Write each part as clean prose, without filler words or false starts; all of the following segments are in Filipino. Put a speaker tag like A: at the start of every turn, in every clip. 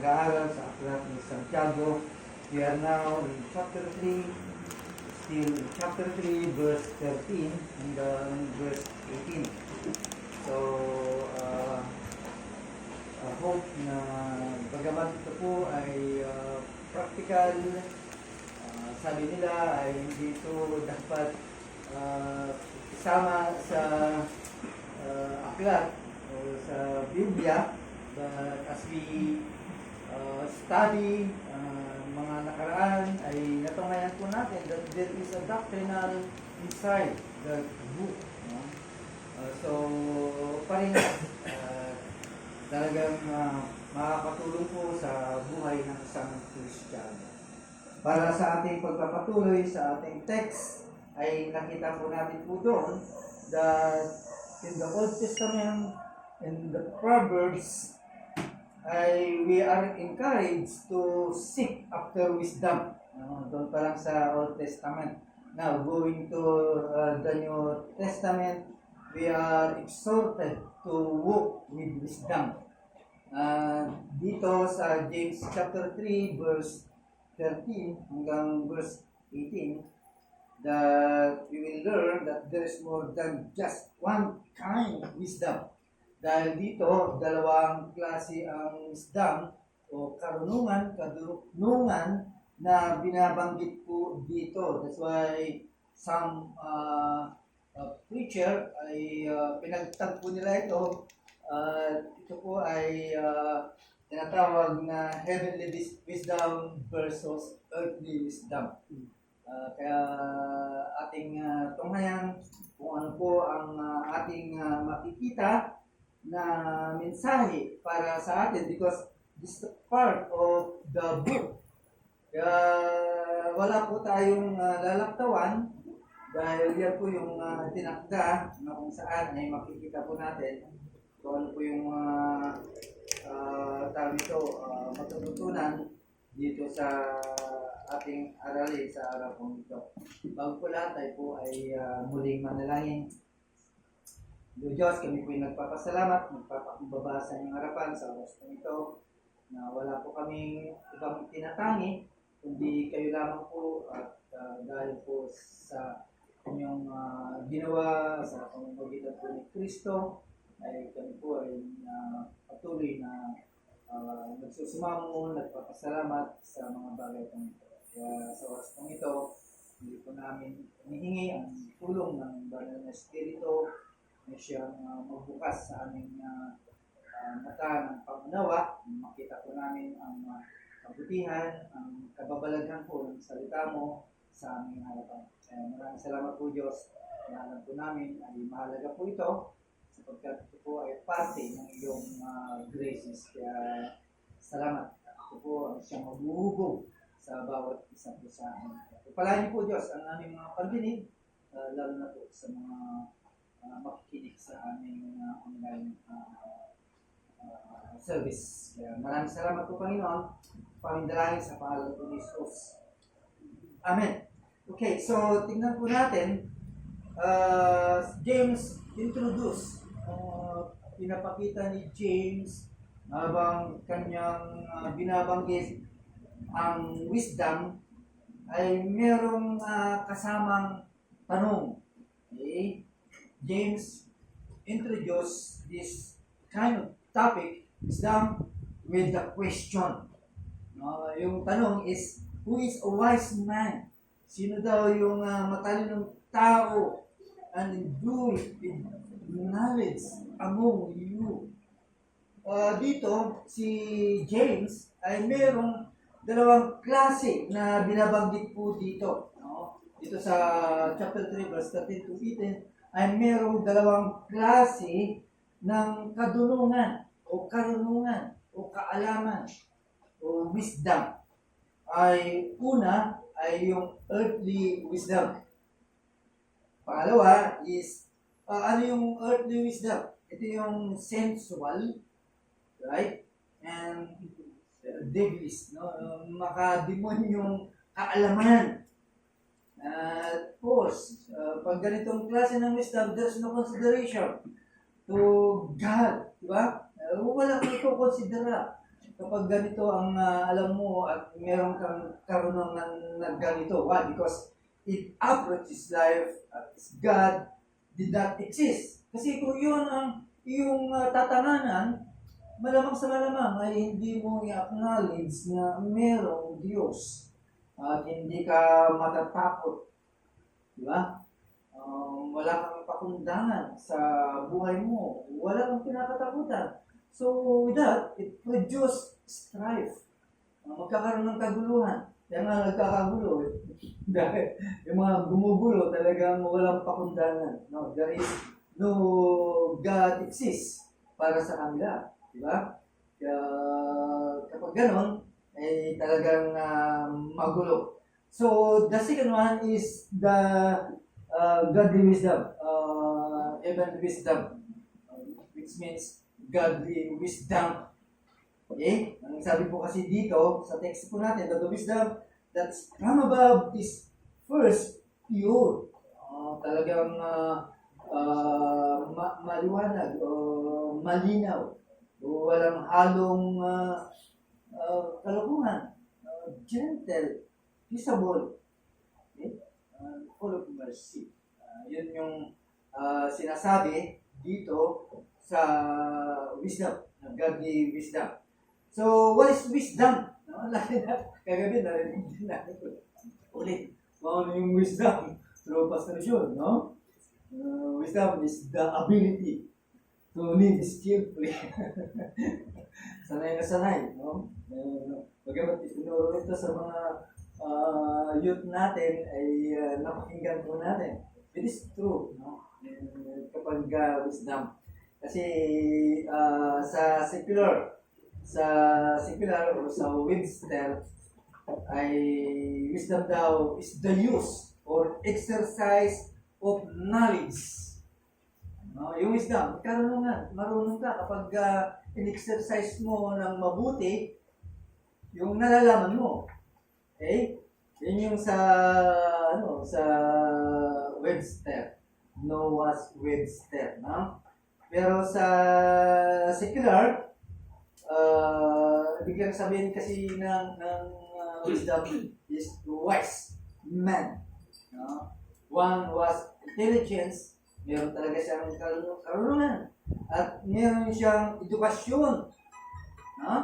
A: mag-aaral sa aklat ni Santiago. We are now in chapter 3, still in chapter 3, verse 13 and verse 18. So, I hope na bagamat ito po ay practical, sabi nila ay hindi ito dapat isama sa aklat o sa Biblia, but as we study mga nakaraan ay natungayan po natin that there is a doctrinal inside the book. So, Parinas, talagang makakatulong po sa buhay ng isang Kristiyano. Para sa ating pagpapatuloy sa ating text, ay nakita po natin po doon that in the Old Testament, in the Proverbs, we are encouraged to seek after wisdom. Doon pa lang sa Old Testament. Now, going to the New Testament, we are exhorted to walk with wisdom. Dito sa James chapter 3, verse 13 hanggang verse 18, that we will learn that there is more than just one kind of wisdom. Dahil dito, dalawang klase ang wisdom o karunungan na binabanggit po dito. That's why some preacher ay pinagtagpo nila ito. Ito po ay tinatawag na heavenly wisdom versus earthly wisdom. Kaya ating tunghayan kung ano po ang ating makikita na mensahe para sa atin, because this is part of the book. Kaya wala po tayong lalaktawan dahil yan po yung tinakda na kung saan ay makikita po natin kung ano po yung tawag ito, matututunan dito sa ating aralin sa araw po ito. Bago po lahat, tayo po ay muling manalangin. Diyos, kami po ay nagpapasalamat, nagpapakumbaba sa inyong harapan sa oras po ito na wala po kaming ibang tinatangi, kundi kayo lamang po at dahil po sa inyong ginawa sa pamamagitan po ni Kristo, ay kami po ay patuloy na nagsusumamo, nagpapasalamat sa mga bagay po ito. Kaya sa oras po ito, hindi po namin hinihingi ang tulong ng Banal na Espiritu na siyang magbukas sa aming mata ng pangunawa, makita po namin ang kabutihan, ang kababalaghan po ng salita mo sa aming harapan. Maraming salamat po Diyos, na alam po namin ay mahalaga po ito sapagkat ito po ay parte ng iyong graces. Kaya salamat. Ito po ang siyang maghuhubog sa bawat isa po sa amin. Palahin po Diyos ang aming mga pagdinig, lalo na po sa mga makikinig sa aming online service. Kaya maraming salamat po Panginoon, pamindalangin sa pangalan po ni Jesus. Amen. Okay, so tingnan po natin, James introduce, pinapakita ni James habang kanyang binabanggit ang wisdom ay merong kasamang tanong. Okay? James introduced this kind of topic, wisdom, with the question. Yung tanong is, who is a wise man? Sino daw yung matalinong tao and endued with knowledge among you? Dito, si James ay merong dalawang klase na binabanggit po dito. Dito sa chapter 3, verse 13 to 18, ay merong dalawang klase ng kadulungan o karunungan o kaalaman o wisdom. Ay una ay yung earthly wisdom. Pangalawa is ano yung earthly wisdom? Ito yung sensual, right? And devilish, no? Makademonyong kaalaman. Of course, pag ganitong klase ng wisdom, there's no consideration to God, di ba? Wala kang ito konsidera. kapag ganito ang alam mo at meron kang karunungan na ganito. Why? Because it approaches life as God did not exist. Kasi kung yun ang iyong tatanganan, malamang sa malamang ay hindi mo i-acknowledge na merong Diyos at hindi ka matatakot. Di ba? Wala kang pakundangan sa buhay mo. Wala kang pinakatakutan. So, with that, it produces strife. Magkakaroon ng kaguluhan. Kaya nga nagkakagulo. Dahil yung mga gumugulo talagang walang pakundangan. No, there is no God exists para sa kanila. Diba? Kaya kapag ganon, ay talagang magulo. So, the second one is the godly wisdom. Even wisdom. Which means godly wisdom. Okay? Ang sabi po kasi dito, sa text po natin, the wisdom that's from above is first pure. Talagang maliwanag o malinaw. O walang halong kalokohan. Gentle, peaceable, okay? Full of mercy. Yun yung sinasabi dito sa wisdom, godly wisdom. So, what is wisdom? Kagabi, narinig din natin. Ulit, ano yung wisdom? Through Pastor Sean, no? Wisdom is the ability to live skillfully. Sanay na sanay, no? Bagamat itinuro ito sa mga youth natin, ay napakinggan po natin. It is true, no? Kapag wisdom. Kasi sa secular o sa Webster ay wisdom daw is the use or exercise of knowledge. Yung wisdom, marunong ka kapag in-exercise mo ng mabuti yung nalalaman mo. Okay? Yun yung sa Webster. Noah's Webster, no? Pero sa secular, biglang sabihin kasi ng wisdom is wise man. No? One was intelligence, meron talaga siyang karunungan. At meron siyang edukasyon, no?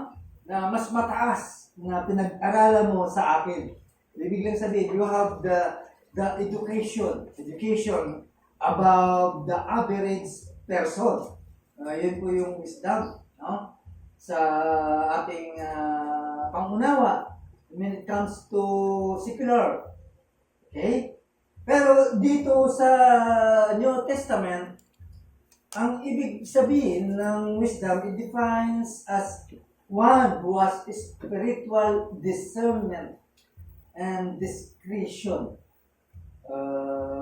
A: Na mas mataas na pinag-aralan mo sa akin. Ibig lang sabihin, you have the education above the average person. Yun po yung wisdom, no? Sa ating pangunawa when it comes to secular. Okay? Pero dito sa New Testament, ang ibig sabihin ng wisdom, it defines as one who has spiritual discernment and discretion.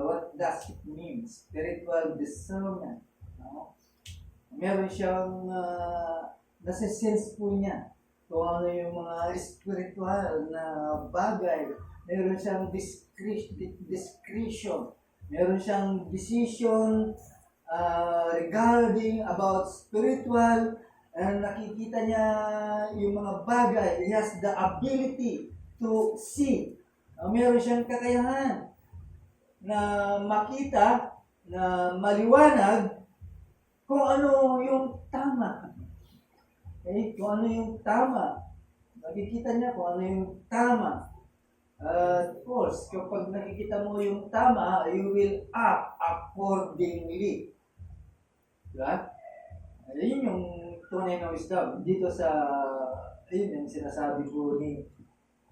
A: What does it mean? Spiritual discernment. No? Meron siyang nasa-sense po niya kung ano yung mga spiritual na bagay. Meron siyang discretion. Meron siyang decision regarding about spiritual, and nakikita niya yung mga bagay. He has the ability to see. Meron siyang kakayahan na makita, na maliwanag kung ano yung tama. Okay? Kung ano yung tama. Nakikita niya kung ano yung tama. Of course, kapag nakikita mo yung tama, you will act accordingly. Diba? Yun yung tunay na wisdom. Dito sa, yun yung sinasabi po ni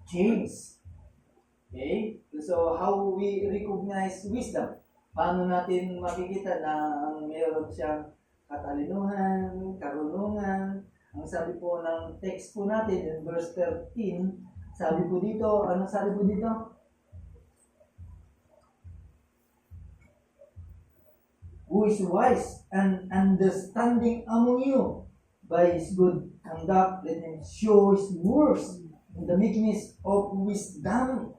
A: James. Okay? So, how we recognize wisdom? Paano natin makikita na mayroon siyang katalinuhan, karunungan? Ang sabi po ng text po natin in verse 13, sabi po dito, ano sabi po dito? Who is wise and understanding among you? By his good conduct, let him show his works in the meekness of wisdom.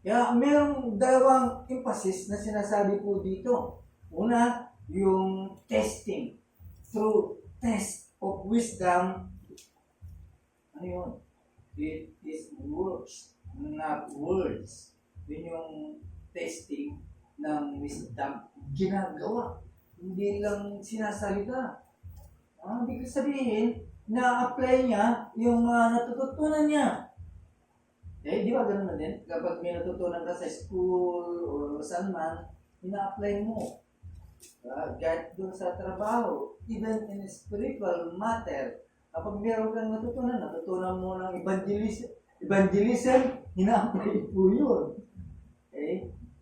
A: Kaya mayroong dalawang emphasis na sinasabi po dito. Una, yung testing. Through test of wisdom, ano yun? It is works, not words. Yun yung testing ng wisdom. Ginagawa. Hindi lang sinasalita. Hindi ko sabihin, na-apply niya yung mga natututunan niya. Di ba ganun na din? Kapag may natutunan ka sa school o saan man, ina-apply mo. Kahit doon sa trabaho, even in spiritual matter, kapag meron kang natutunan mo ng evangelism, ina-apply po yun.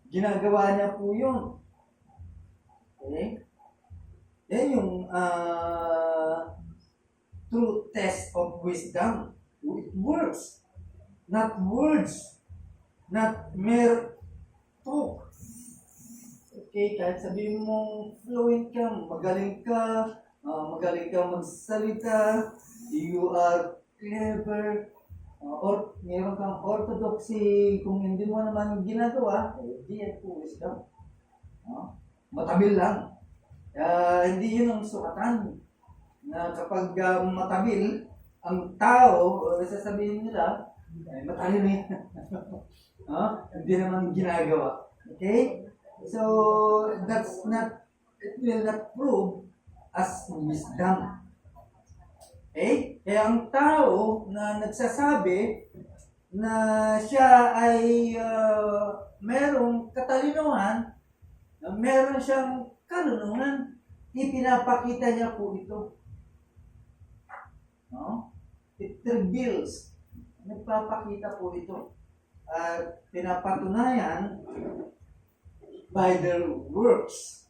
A: Ginagawa niya po yun. Yan yung true test of wisdom. It works. Not words. Not mere talk. Kahit sabihin mo fluent ka, magaling ka magsalita, you are clever, or meron kang orthodoxy, kung hindi mo naman ginagawa, hindi yan po wisdom. Matabil lang. Hindi yun ang sukatan na kapag matabil ang tao, sasabihin nila, matalino yan. Hindi naman ginagawa. Okay? So, it will not prove as wisdom. Kaya ang tao na nagsasabi na siya ay merong katalinuhan, meron siyang karunungan, ipinapakita niya po ito. It reveals. Nagpapakita po ito. Pinapatunayan by their works.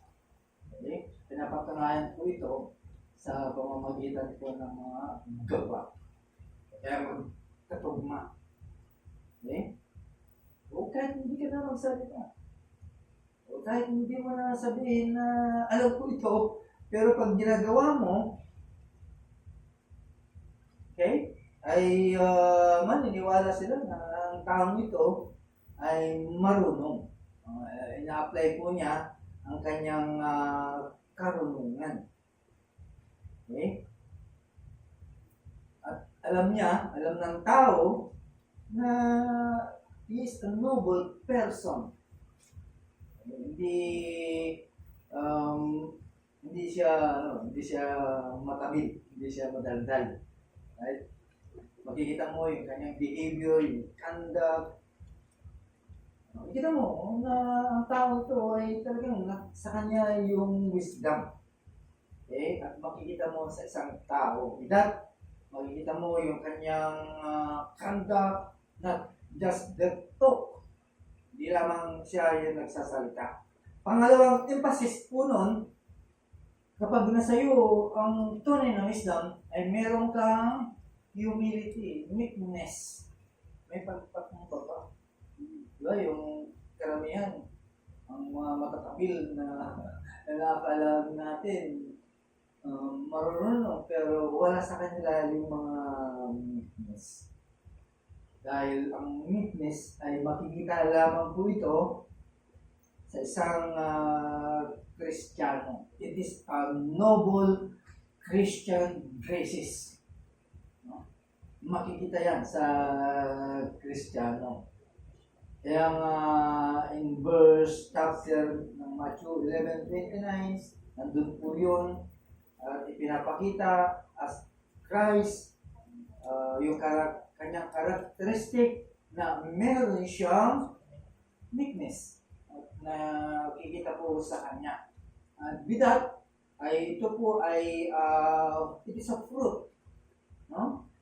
A: Pinapatunayan po ito sa pamamagitan po ng mga gawa. Kaya katugma. O kahit hindi ka na magsalita. O kahit hindi mo na sabihin na alam ko ito, pero pag ginagawa mo, ay maniniwala sila na ang taong ito ay marunong. Ina-apply po niya ang kanyang karunungan. At alam ng tao na he is a noble person. Hindi siya matabi, hindi siya madaldal. Right? Makikita mo yung kanyang behavior, yung conduct. Makikita mo na ang tao ito ay talagang sa kanya yung wisdom. At makikita mo sa isang tao, makikita mo yung kanyang conduct, not just the talk. Hindi lamang siya yung nagsasalita. Pangalawang emphasis po nun, kapag nasa iyo ang tunay na wisdom, ay meron kang humility, meekness. May pagpakumbaba. Diba yung karamihan, ang mga matatabil na nakakala natin, marunong pero wala sa kanila yung mga meekness. Dahil ang meekness ay makikita lamang po ito sa isang Kristiyano. It is a noble Christian graces. Makikita yan sa Kristiyano. Kaya in verse chapter ng Matthew 11:29, nandun po yun, at ipinapakita as Christ, yung kanyang characteristic na meron siyang meekness na kikita po sa kanya. And with that, ito po ay it is a fruit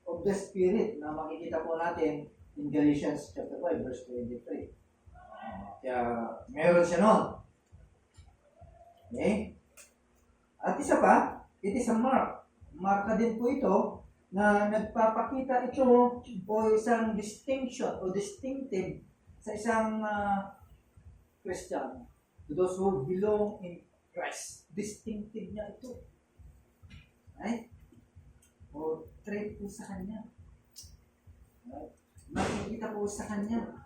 A: of the Spirit na makikita po natin in Galatians chapter 5 verse 23. Kaya meron siya noon. At isa pa, it is a mark. Marka din po ito na nagpapakita ito o isang distinction o distinctive sa isang Christian. To those who belong in Christ. Distinctive niya ito. Right? O trait po sa kanya. Right? Makikita po sa kanya.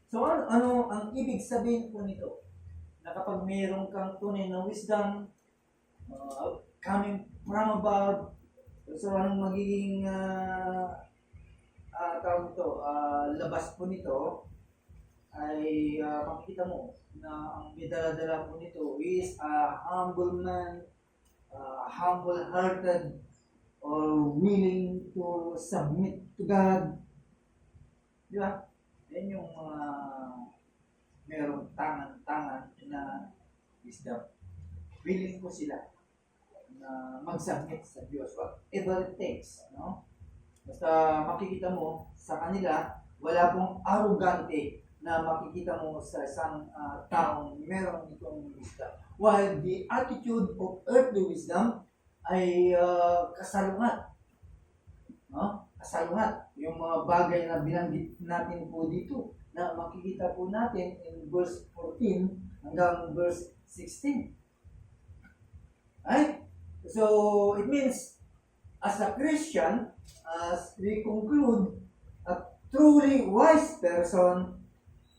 A: So ano ang ibig sabihin po nito? Na kapag mayroon kang tunay na wisdom, coming from above. So, anong magiging tawag ito, labas po nito ay makikita mo na ang midala-dala po nito is a humble man, humble-hearted, or willing to submit to God. Di ba? Yan yung merong tangan-tangan na wisdom. Willing po sila na mag-submit sa Diyos. Whatever it takes. No? Basta makikita mo sa kanila, wala pong arrogante na makikita mo sa isang taong meron itong wisdom. While the attitude of earthly wisdom ay kasalungat. No? Kasalungat. Yung mga bagay na binanggit natin po dito na makikita po natin in verse 14 hanggang verse 16. Right? So, it means, as a Christian, as we conclude, a truly wise person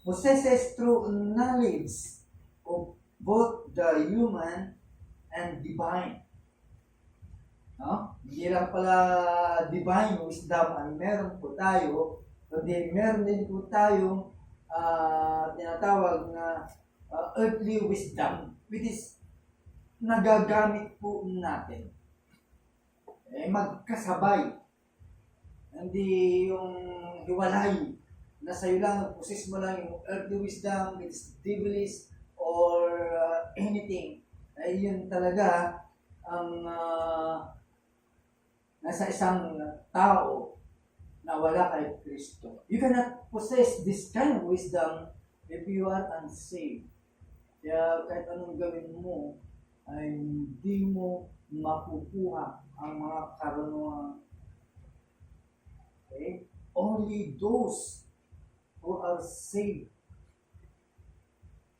A: possesses true knowledge of both the human and divine. No? Hindi lang pala divine wisdom ang meron po tayo, kundi meron din po tayong tinatawag na earthly wisdom, which is nagagamit po natin. Magkasabay. Hindi yung hiwalay na sa'yo lang, possess mo lang yung earthly wisdom, it's devilish, or anything. Yun talaga ang nasa isang tao na wala kay Kristo. You cannot possess this kind of wisdom if you are unsaved. Kaya kahit anong gawin mo, ay hindi mo makukuha ang mga karunungan. Okay? Only those who are saved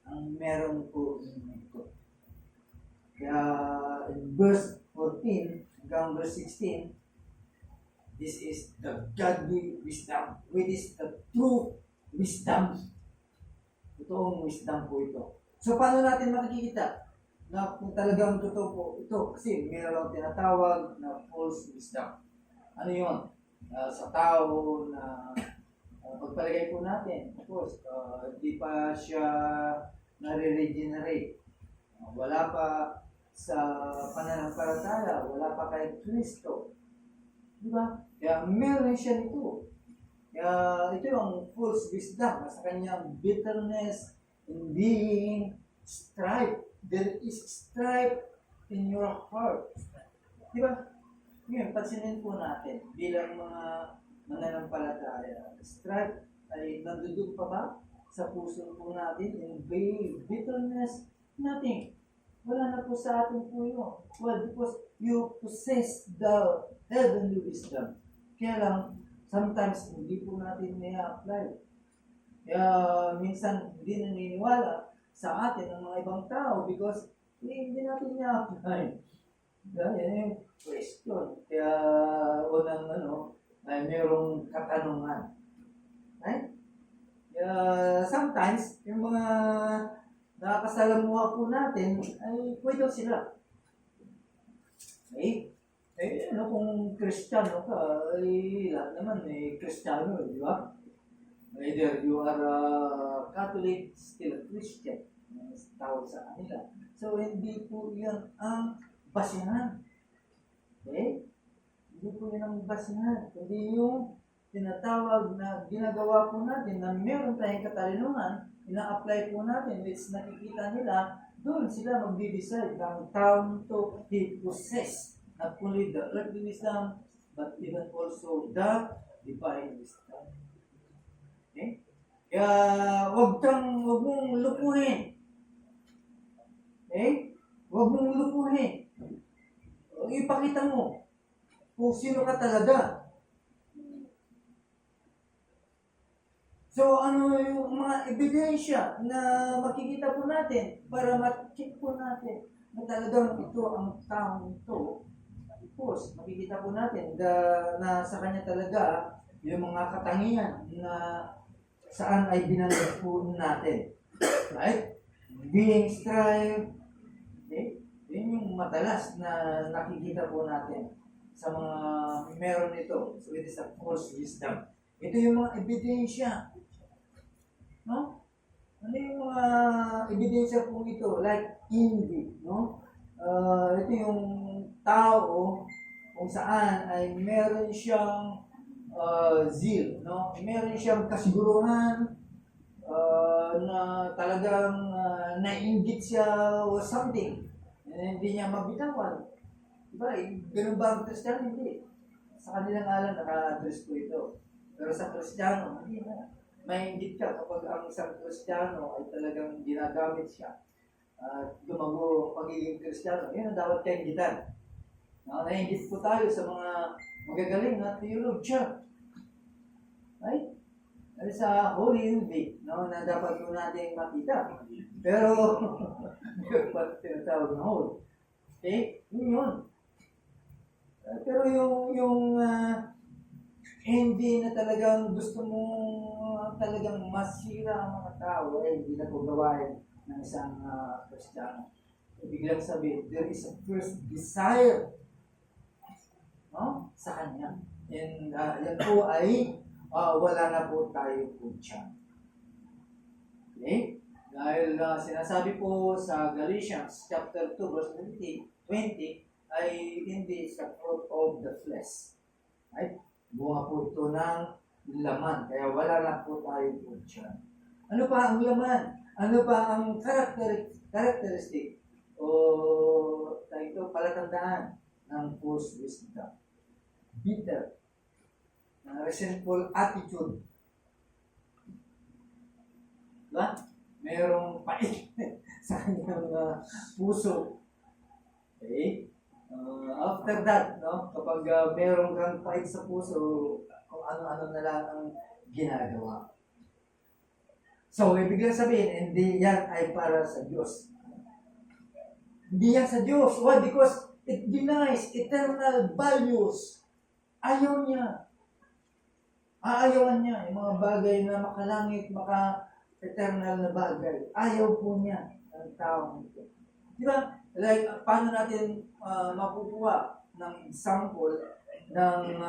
A: ang meron po ito. Kaya in verse 14 hanggang verse 16, this is the godly wisdom, which is the true wisdom. Totoong wisdom po ito. So, paano natin makikita na kung talagang totoo po ito? Kasi mayroong tinatawag na false wisdom. Ano yun? Sa tao na pagpalagay po natin, of course, di pa siya nare-regenerate. Wala pa sa pananampalataya, wala pa kay Kristo. Di ba? Kaya meron siya nito. Kaya ito yung false wisdom. Sa kanyang bitterness, envying, strife. There is strife in your heart. Di ba? Ngayon, pansinin po natin bilang mga mananampalataya. Strife ay nandudog pa ba sa puso po natin? Envy, bitterness, nothing. Wala na po sa atin po yun. Well, because you possess the heavenly wisdom. Kaya lang, sometimes hindi po natin na-apply. Kaya minsan hindi naniniwala sa atin ng mga ibang tao because hindi natin na-apply. Yan yung question. Kaya unang ay mayroong katanungan. Right? Kaya sometimes, yung mga nakakasalamuha po natin ay pwede sila. Okay? Kung Kristiyano ka, lahat naman Kristiyano, di ba? Either you are a Catholic, still a Christian. Tawag sa kanila. So, hindi po yan ang basihan. Okay? Hindi po yan ang basihan. Kundi yung tinatawag na ginagawa po natin na meron tayong katalungan, ina-apply po natin, which nakikita nila, doon sila magdi-decide ng taon to he possess not only the earthly wisdom, but even also the divine wisdom. Okay? Kaya wag mong lukuhin. Okay? Wag mong lukuhin. Ipakita mo kung sino ka talaga. So, ano yung mga ebidensya na makikita po natin para ma-check po natin na talagang ito ang taong ito. Of course, makikita po natin na sa kanya talaga yung mga katangian na saan ay binanggit po natin. Right? Being strive. Okay? Yun yung madalas na nakikita po natin sa mga meron nito. So it is a false wisdom. Ito yung mga ebidensya. No? Ano yung mga ebidensya po ito? Like envy. No? Ito yung tao kung saan ay meron siyang zeal. No? Meron siyang kasiguruhan na talagang nainggit siya o something. Hindi niya mabitawan. Diba? Ganun ba ang Kristiyano? Hindi. Sa kanilang alam, naka-address ko ito. Pero sa Kristiyano, hindi na. Maingit ka kapag ang isang Kristiyano ay talagang ginagamit siya. Lumago pagiging Kristiyano. Yan ang dapat kaingitan. Nainggit po tayo sa mga magagaling na theologian. Right? Sa Holy Envy, no, na dapat po natin makita. Pero, hindi pa tinatawag na holy. Okay? Yun. Pero yung envy na talagang gusto mo talagang masira ang mga tao, hindi na po gawain ng isang Kristiyano. Ibig lang sabihin, there is a first desire, no, sa Kanya. And yan po ay wala na po tayo po dyan. Okay? Dahil sinasabi po sa Galatians chapter 2 verse 20 ay hindi sa fruit of the flesh. Right? Bunga po ito ng laman. Kaya wala na po tayo po dyan. Ano pa ang laman? Ano pa ang characteristic o ito palatandaan ng false wisdom? Bitter. Resentful attitude. Diba? Mayroong pait sa kanyang puso. Okay? After that, no, kapag mayroong kang pait sa puso, kung ano-ano na lang ang ginagawa. So, ibig lang sabihin, hindi yan ay para sa Diyos. Hindi yan sa Diyos. Why? Because it denies eternal values. Ayaw niya. Aayawan niya yung mga bagay na makalangit, maka-eternal na bagay. Ayaw po niya ang tao nito. Di ba? Like, paano natin makukuha ng example ng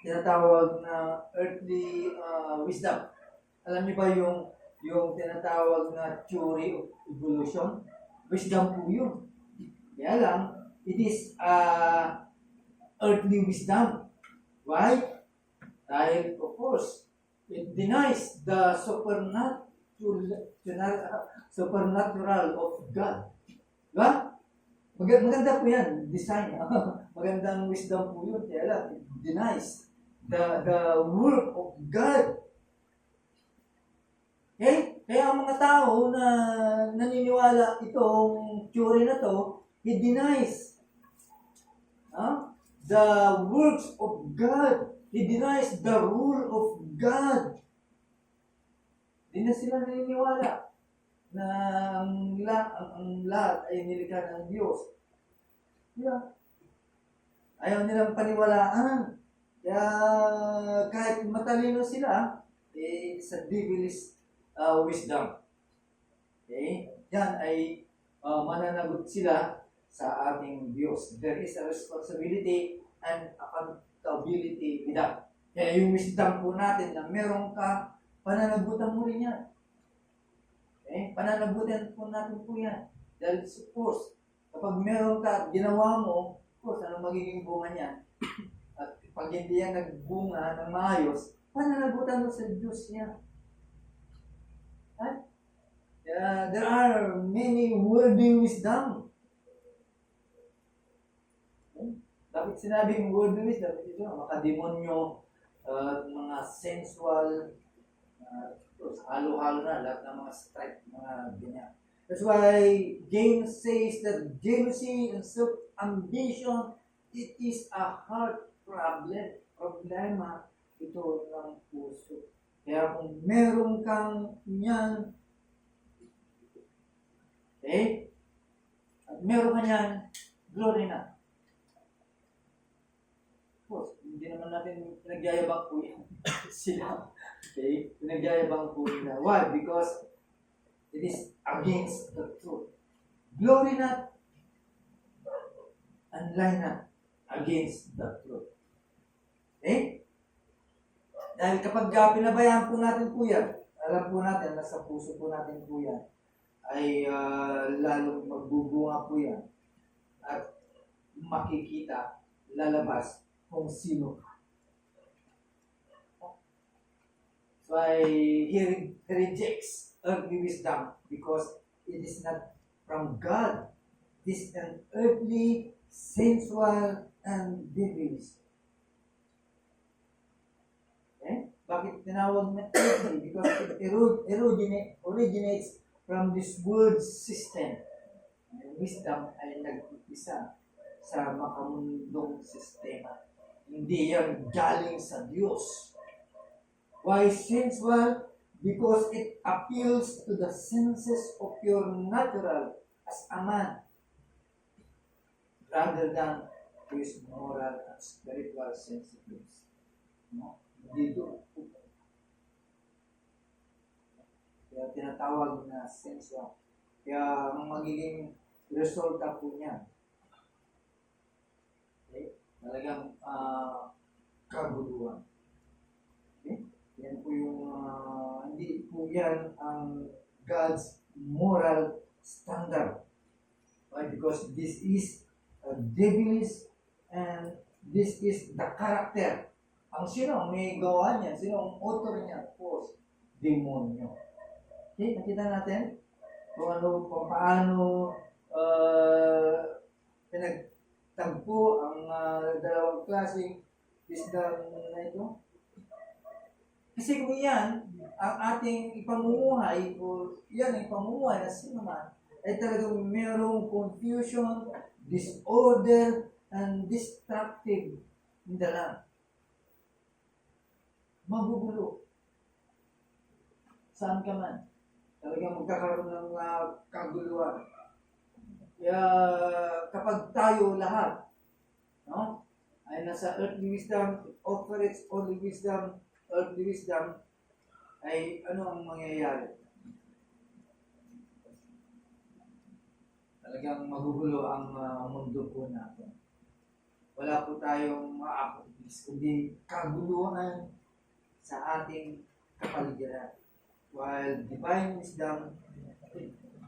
A: tinatawag na earthly wisdom? Alam niyo ba yung tinatawag na theory of evolution? Wisdom po yun. Kaya lang, it is earthly wisdom. Why? Dahil, of course, it denies the supernatural of God. Diba? Maganda po yan, design. Magandang wisdom po yun. Kaya lang, it denies the work of God. Okay? Kaya ang mga tao na naniniwala itong theory na to, it denies the works of God. It denies the rule of God. Hindi na sila naniniwala na ang lahat ay nilikha ng Diyos. Yeah. Ayaw nilang paniwalaan. Kaya kahit matalino sila, it's a devilish wisdom. Okay? Yan ay mananagot sila sa ating Diyos. There is a responsibility and accountability with that. Kaya yung wisdom po natin na meron ka, pananagutan mo rin yan. Okay? Pananagutan po natin po yan. Dahil of course, kapag meron ka at ginawa mo, of course, ano magiging bunga niyan? At pag hindi yan nagbunga ng maayos, pananagutan mo sa Diyos niya. Right? There are many worldly wisdom. Okay? Bakit sinabing worldly wisdom? Ito, makademonyo, mga sensual, halo-halo na, lahat ng mga stripe, mga ganyan. That's why James says that jealousy and self-ambition, it is a heart problem. Problema ito ng puso. Kaya kung meron kang yan, okay, at meron ka yan, glory na. Of course, hindi naman natin pinagyayabang po yan sila. Okay? Pinagyayabang po nila. Why? Because it is against the truth. Glory not. and line up against the truth. Okay? Dahil kapag pinabayaan po natin po yan, alam po natin, nasa puso po natin po yan, ay lalong magbubunga po yan at makikita, lalabas kung sino ka. So he rejects earthly wisdom because it is not from God. This is an earthly, sensual, and devilish. Okay? Bakit tinawag na earthly? Because it originates from this world system. And wisdom ay nag-umpisa sa makamundong sistema. Hindi yan galing sa Diyos. Why sensual? Because it appeals to the senses of your natural as a man rather than to his moral and spiritual sensitiveness. No? Dito. Kaya tinatawag na sensual. Kaya ang magiging resulta po niya, okay? Talagang kaguluhan. Okay? Yan po yung, hindi po yan ang God's moral standard. Why? Because this is a devilish and this is the character. Ang sino ang may gawa niya? Sino ang author niya? Of course, demonyo. Okay, nakita natin kung paano pinagtagpo ang dalawang klaseng wisdom na ito. Kasi kung yan, ang ating ipamumuhay, o yan ang ipamumuhay na sino man, ay talagang mayroong confusion, disorder, and destructive in the land. Magugulo. Saan ka man? Talagang magkakaroon ng kaguluhan. Kaya kapag tayo lahat, no, ay nasa earthly wisdom, offer its only wisdom, earthly wisdom, ay ano ang mangyayari? Talagang magugulo ang mundo po natin. Wala po tayong ma-accomplish, kundi kaguluhan sa ating kapaligiran. While divine wisdom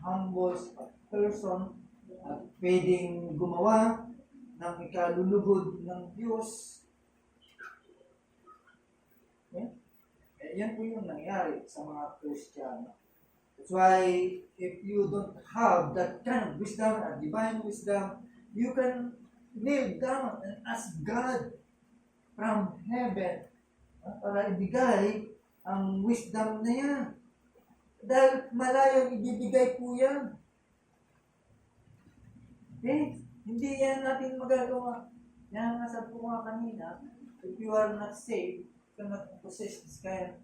A: humbles a person at pwedeng gumawa ng ikalulugod ng Diyos. Okay? Yan po yung nangyari sa mga Kristiyano. That's why if you don't have that kind of wisdom, a divine wisdom, you can kneel down and ask God from heaven para ibigay ang wisdom na yan. Dahil malayang ibibigay po yan. Okay? Hindi yan natin magagawa. Yan nga sabi ko nga kanina, if you are not saved, you cannot possess this kind of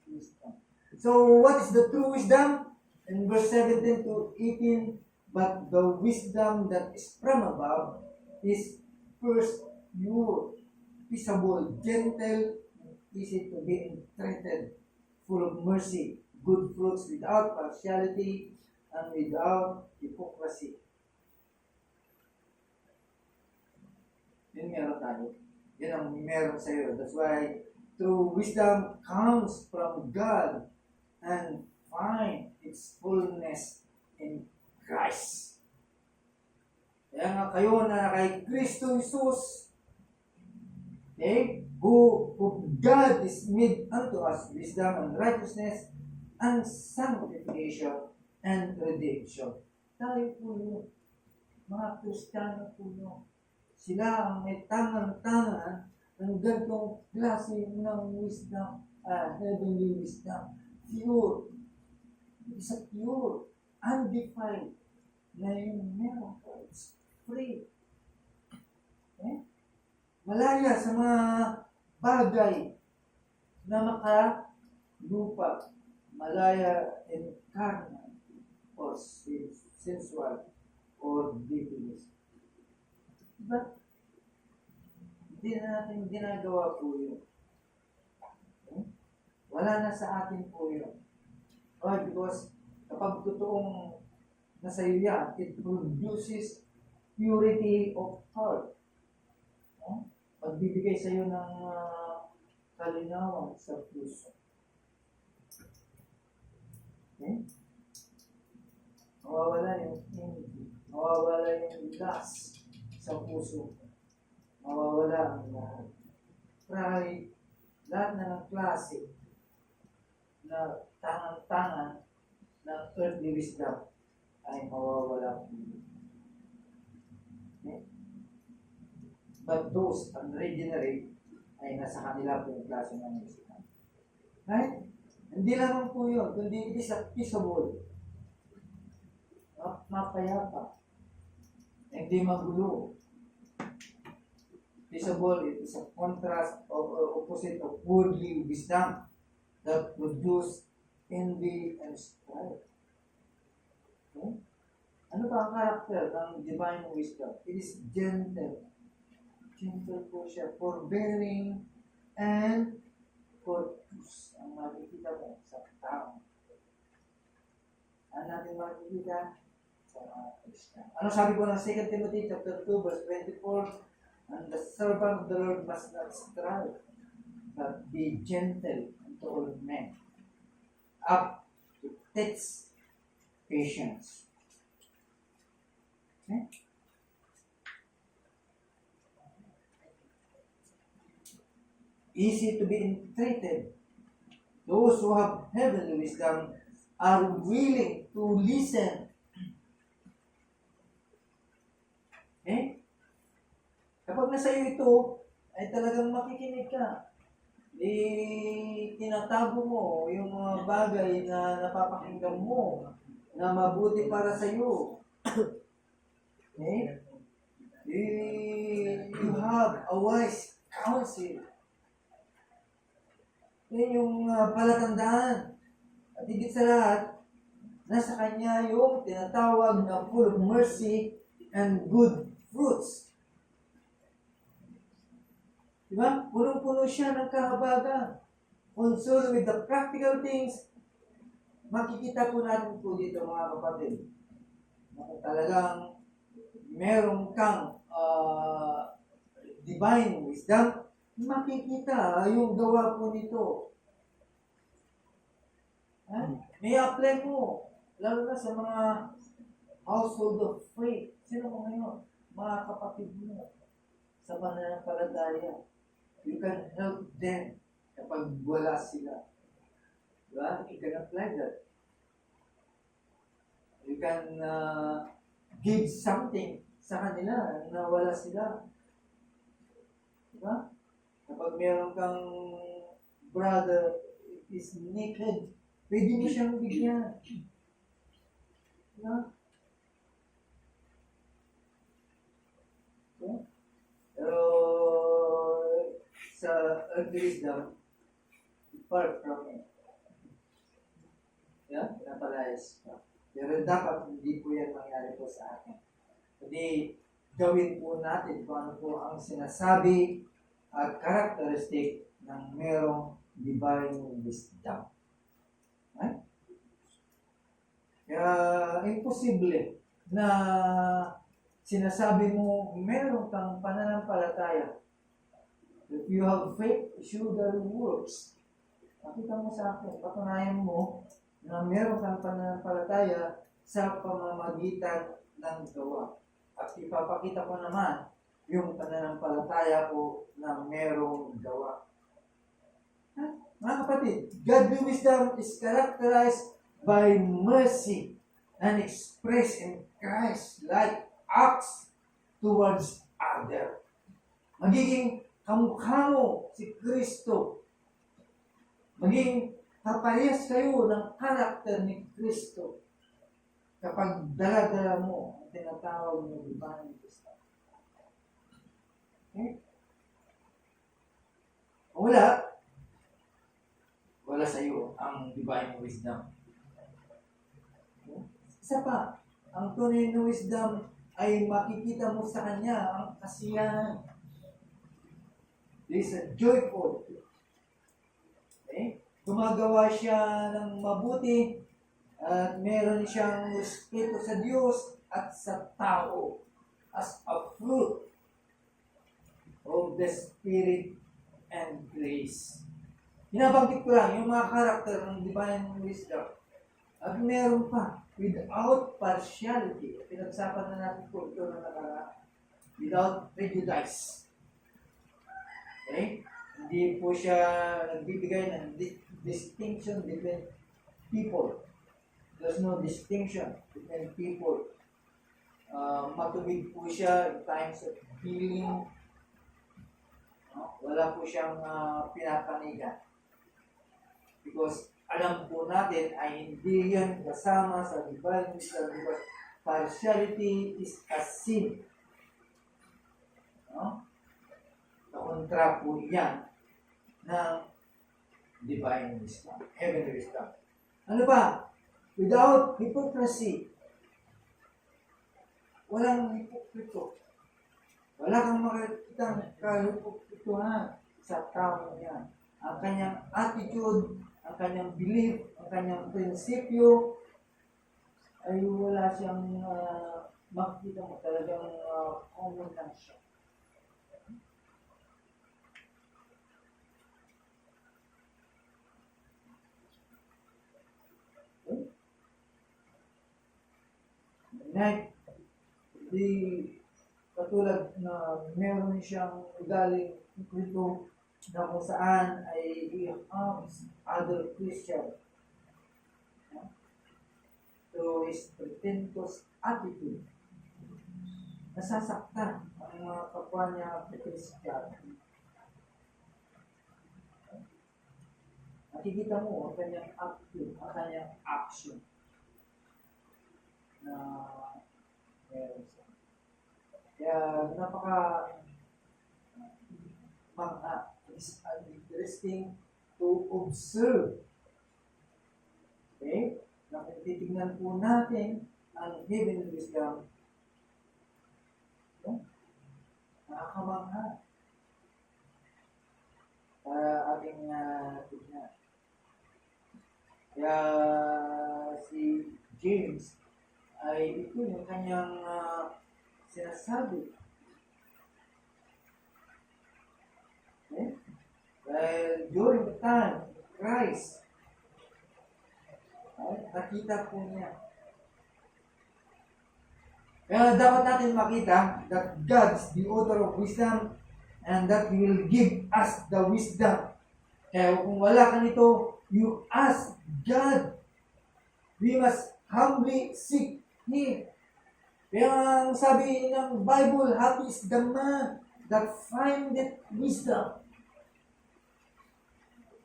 A: wisdom. So, what is the true wisdom? In verse 17 to 18, but the wisdom that is from above is first pure, peaceable, gentle, easy to be entreated, full of mercy, good fruits without partiality, and without hypocrisy. Yun meron tayo. Yan ang meron sa iyo. That's why true wisdom comes from God and find its fullness in Christ. Kaya nga kayo na kay Kristo Jesus, okay, who God is made unto us wisdom and righteousness and sanctification and redemption. Tayo po yun. Mga Kristiyano po yun. Sila ang may tangan-tangan ng gantong klase ng wisdom, heavenly wisdom. Pure. It's a pure, undefined na yung meron ko. It's free. Okay? Malaya sa mga bagay na makalupa. Malaya in carnal or sensual or devilish. Diba? Hindi na natin ginagawa po yun. Okay? Wala na sa atin po yun. Why? Because kapag totoong nasa iyo yan, it produces purity of heart. Pagbibigay sa iyo ng kalinawan sa puso. Okay? Mawawala yung envy. Mawawala yung lust sa puso. Mawawala ang pride, lahat na ng klase na tangan-tangan ng earthly wisdom ay mawawala. Okay? But those unregenerate ay nasa kanila po yung klase ng wisdom. Right? Hindi lang po yun, kundi it is a peaceable. Mapayapa. Hindi magulo. Peaceable, it is a contrast or opposite of worldly wisdom that produce envy and strife. Okay? Ano ba ang karakter ng divine wisdom? It is gentle. Gentle po siya, forbearing, and courteous. Ang makikita mo sa tao. Ano natin makikita sa mga Christian? Ano sabi ko ng 2 Timothy chapter 2 verse 24? And the servant of the Lord must not strive, but be gentle unto all men, up to teach patience. Okay? Easy to be entreated. Those who have heavenly wisdom are willing to listen. Okay? Kapag nasa iyo ito, ay talagang makikinig ka. Tinatago mo yung mga bagay na napapakinggan mo na mabuti para sa iyo. Okay? You have a wise counsel. Yan yung palatandaan. At higit sa lahat, nasa kanya yung tinatawag na full of mercy and good fruits. Diba? Punong-puno siya ng kahabagan. Concerned with the practical things, makikita po natin po dito mga kapatid. Kung talagang meron kang divine wisdom, makikita yung gawa po nito. May apply mo, lalo na sa mga household of faith. Sino mo ngayon? Mga kapatid mo sa pananampalataya. You can help them kapag wala sila. Diba? You can apply that. You can give something sa kanila na wala sila. Diba? Kapag meron kang brother is naked, pwede mo siyang bigyan. Diba? Okay? Pero sa earthly wisdom, apart from it. Yeah? Pinapalayas ka. Pero dapat hindi po yan mangyari po sa akin. Kundi gawin po natin kung ano po ang sinasabi at characteristic ng merong divine wisdom. Right? Kaya imposible na sinasabi mo meron kang pananampalataya. If you have faith, show the works. Pakita mo sa akin, patunayan mo na meron kang pananampalataya sa pamamagitan ng gawa. At ipapakita ko naman yung pananampalataya ko na merong gawa. Mga kapatid, godly wisdom is characterized by mercy and expressed in Christ-like acts towards others. Magiging kamukha mo si Kristo. Maging kaparehas kayo ng karakter ni Kristo kapag dala-dala mo ang tinatawag ng divine wisdom. Okay? Kung wala sa iyo ang divine wisdom. Isa pa, ang tunay na wisdom ay makikita mo sa kanya ang kasiyahan. This is joyful. Okay? Gumagawa siya ng mabuti at meron siyang respeto sa Diyos at sa tao. as a fruit of the Spirit and grace. Binabanggit ko lang yung mga karakter ng divine wisdom. At meron pa, without partiality. Pinagsapan na natin po ito na nakaraan. Without prejudice. Okay? Hindi po siya nagbibigay ng distinction between people. There's no distinction between people. Matubig po siya in times of healing. Wala po siyang pinapanigan. Because alam po natin ay hindi yan kasama sa divine wisdom because partiality is a sin. Kontra po yan ng divine wisdom, heavenly wisdom. Ano ba? Without hypocrisy, walang hipokrito. Wala kang makikitang kahipokritohan sa tao niya. Ang kanyang attitude, ang kanyang belief, ang kanyang prinsipyo, ay wala siyang makikita mo talagang common lang siya. Di katulad na meron siyang ugaling krito na kung saan ay i-harms other Christian through his pretentious attitude. Nasasaktan ang mga kapwa niya Christian. Nakikita mo ang kanyang attitude, ang kanyang action na meron siya. Kaya is interesting to observe. Okay? Titignan po natin ang heavenly wisdom. Nakakamangha. Para ating tignan. Kaya si James ay ito yung kanyang sinasabi. Okay? Dahil during the time of Christ, nakita po niya. Kaya dapat natin makita that God is the author of wisdom and that He will give us the wisdom. Kaya kung wala ka nito, you ask God. We must humbly seek Him. Kaya ang sabi ng Bible, happy is the man that findeth wisdom.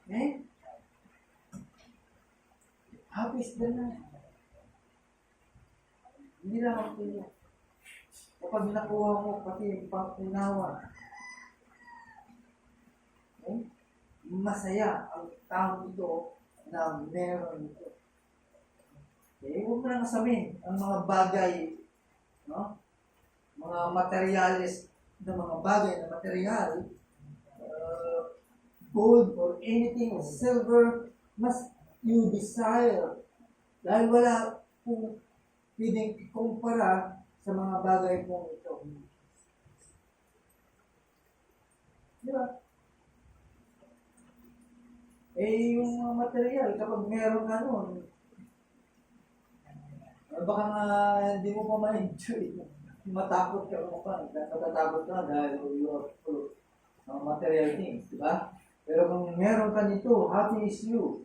A: Okay? Happy is the man. Hindi lang ang tuyo. Kapag nakuha mo pati yung pang-unawa, okay? Masaya ang tao ito na meron ito. Okay? Huwag mo lang kasabihin ang mga bagay, no? Mga materialis na mga bagay na material, gold or anything or silver, must you desire. Dahil wala kung pwedeng ikumpara sa mga bagay pong ito. Di ba? Yung mga material, kapag meron ka nun, baka nga hindi mo pa ma-enjoy. Matakot ka mo pa. Matatakot ka dahil you are full of material things. Di ba? Pero kung meron ka nito, happy is you.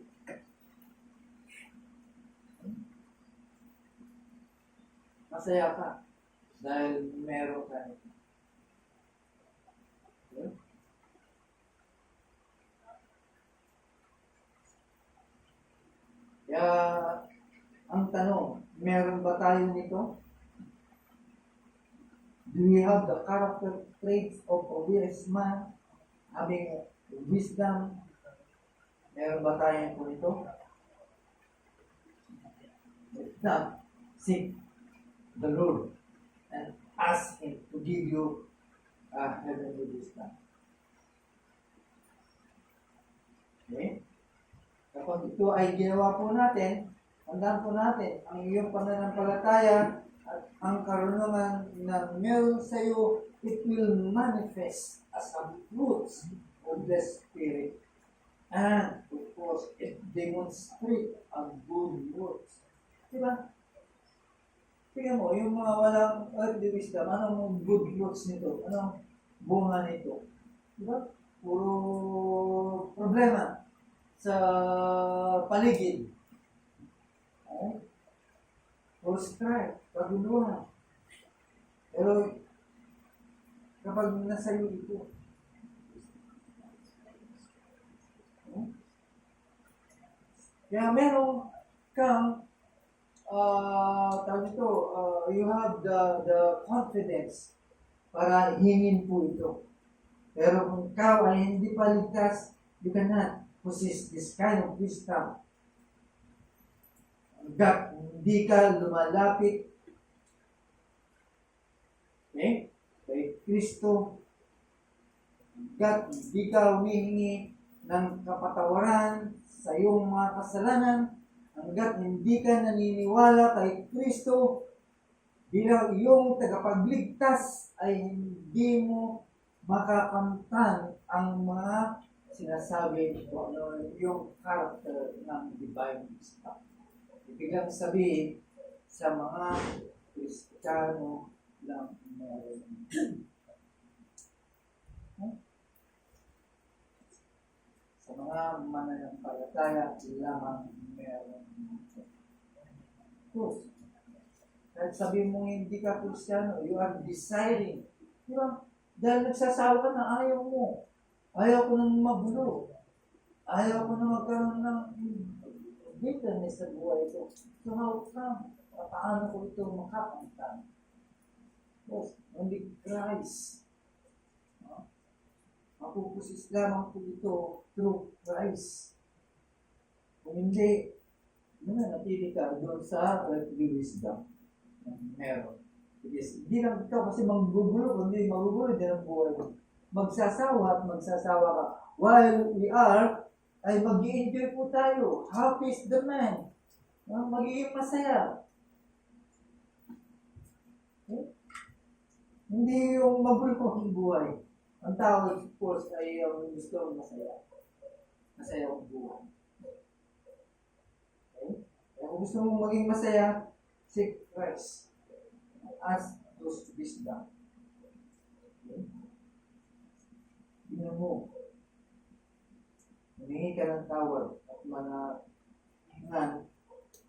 A: Masaya ka dahil meron ka nito. Okay? Kaya, ang tanong, meron ba tayo nito? Do we have the character traits of a wise man? Having wisdom? Meron ba tayo nito? If not, seek the Lord and ask Him to give you a heavenly wisdom. Okay? Kapag ito ay ginawa po natin, tandaan po natin, ang iyong pananampalataya At ang karunungan na meron sa iyo, it will manifest as a fruit of the Spirit. And, of course, it demonstrates a good works. Diba? Tingnan mo, yung mga walang earthly wisdom, anong good works nito? Anong bunga nito? Diba? Puro problema sa paligid. Okay? Puro strife, paguluhan. Pero, kapag nasa iyo ito, kaya meron kang tawag ito, you have the confidence para hingin po ito. Pero kung ikaw ay hindi pa ligtas, you cannot possess this kind of wisdom. Hanggat hindi ka lumalapit kay Kristo, hanggat hindi ka humihingi ng kapatawaran sa iyong mga kasalanan, hanggat hindi ka naniniwala kay Kristo bilang iyong tagapagligtas, ay hindi mo makakamtan ang mga sinasabi ko, yung character ng divine wisdom. Ibig lang sabihin, sa mga Kristiyano lang meron. Sa mga mananampalataya lamang meron. Course, kahit sabihin mo hindi ka Kristiyano, you are desiring. Di ba? Dahil nagsasawa ka na ayaw mo. Ayaw ko nang magulo. Ayaw ko na magkaroon ng bitterness sa buhay ko. So how come? Paano ko ito makakamtan? Yes, only Christ. Mapupusis lamang po ito through Christ. Kung hindi, natili ka doon sa earthly wisdom na meron. Because hindi lang ikaw kasi magugulo, kundi magugulo din ang buhay mo. Magsasawa at magsasawa ka. While we are, ay mag-i-enjoy po tayo. Happy is the man. Magiging masaya. Okay? Hindi yung magulo ang buhay. Ang tao, of course, ay gusto masaya. Masaya ang buhay. Okay? Kaya kung gusto mong maging masaya, seek Christ. Ask those wisdom. Okay? Tingnan mo. Humingi ka ng tawad at manangan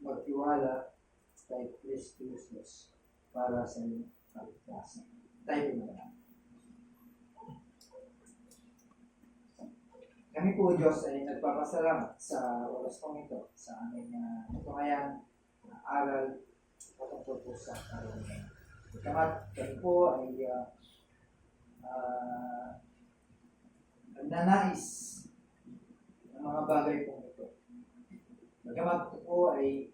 A: magtiwala kay Kristo Jesus para sa iyong kaligtasan. Tayo na lang. Kami po, Diyos, ay nagpapasalamat sa oras kong ito, sa aming ito aral patungkol po sa karunungan. Ikamat, kami po ay nagnanais ng mga bagay po ito. Bagamat ito po ay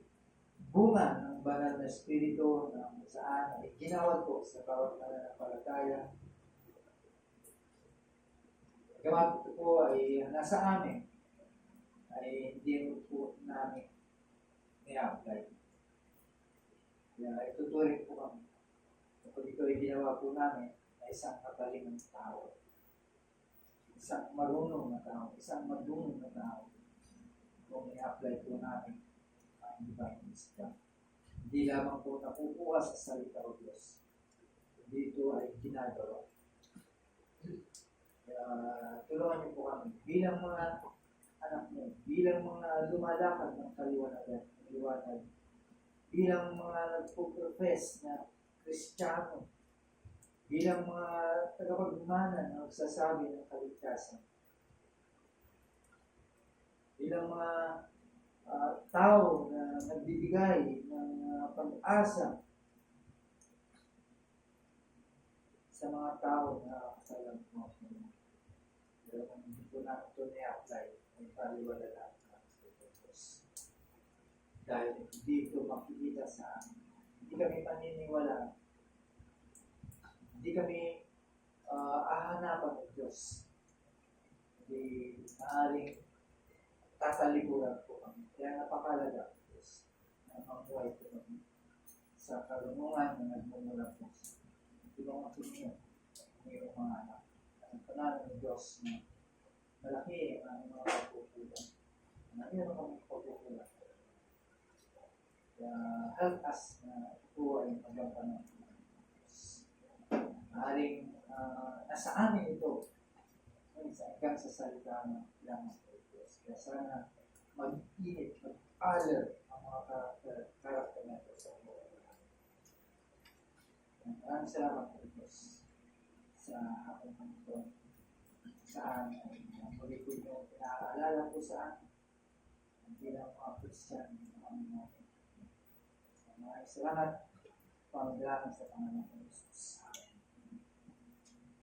A: bunga ng banal na espiritu na saan ay ginawad po sa bawat nananampalataya. Bagamat ito po ay nasa amin, ay hindi po namin ni-apply. Kaya ituturing po kami. Kapag ito ay ginawa po namin, ay isang katalingang tao. Isang marunong na tao, isang madunong na tao. Kung i-apply po namin ang divine wisdom. Hindi lamang po nakukuha sa salita o Diyos. Dito ay ginagawa. Tulungan niyo po kami bilang mga anak mo, bilang mga lumalakad ng kaliwanagan, bilang mga nagpo-profess na Kristiyano, bilang mga tagapagmana na nagsasabi ng kaligtasan, bilang mga tao na nagbibigay ng pag-asa sa mga tao na kasalang mo. Pero kung hindi po natin ito ni-apply, ay paliwala lang ang Diyos. Dahil hindi ito makikita sa amin. Hindi kami paniniwala. Hindi kami ahanapan ng Diyos. Hindi maaaring tatalikuran po kami. Kaya napakalaga ang Diyos na mabuhay po kami sa karunungan na nagmumula po sa tulungan po ninyo ang iyong mga anak. At ang panalo ng Diyos na malaki ang mga pagkukulang. Mayroon kami pagkukulang. Kaya help us na ito ay magampanan ng Diyos. Maaaring nasa amin ito hanggang sa salita ng lamang ng Diyos. Kaya sana mag-init, mag-alert ang mga karakter na ito sa buhay. Maraming salamat po Diyos sa hapon ng ito. Saan ay muli po yung pinaalala po sa akin bilang mga Christian ng aming natin. Maraming salamat. Pangalanan sa Panginoon.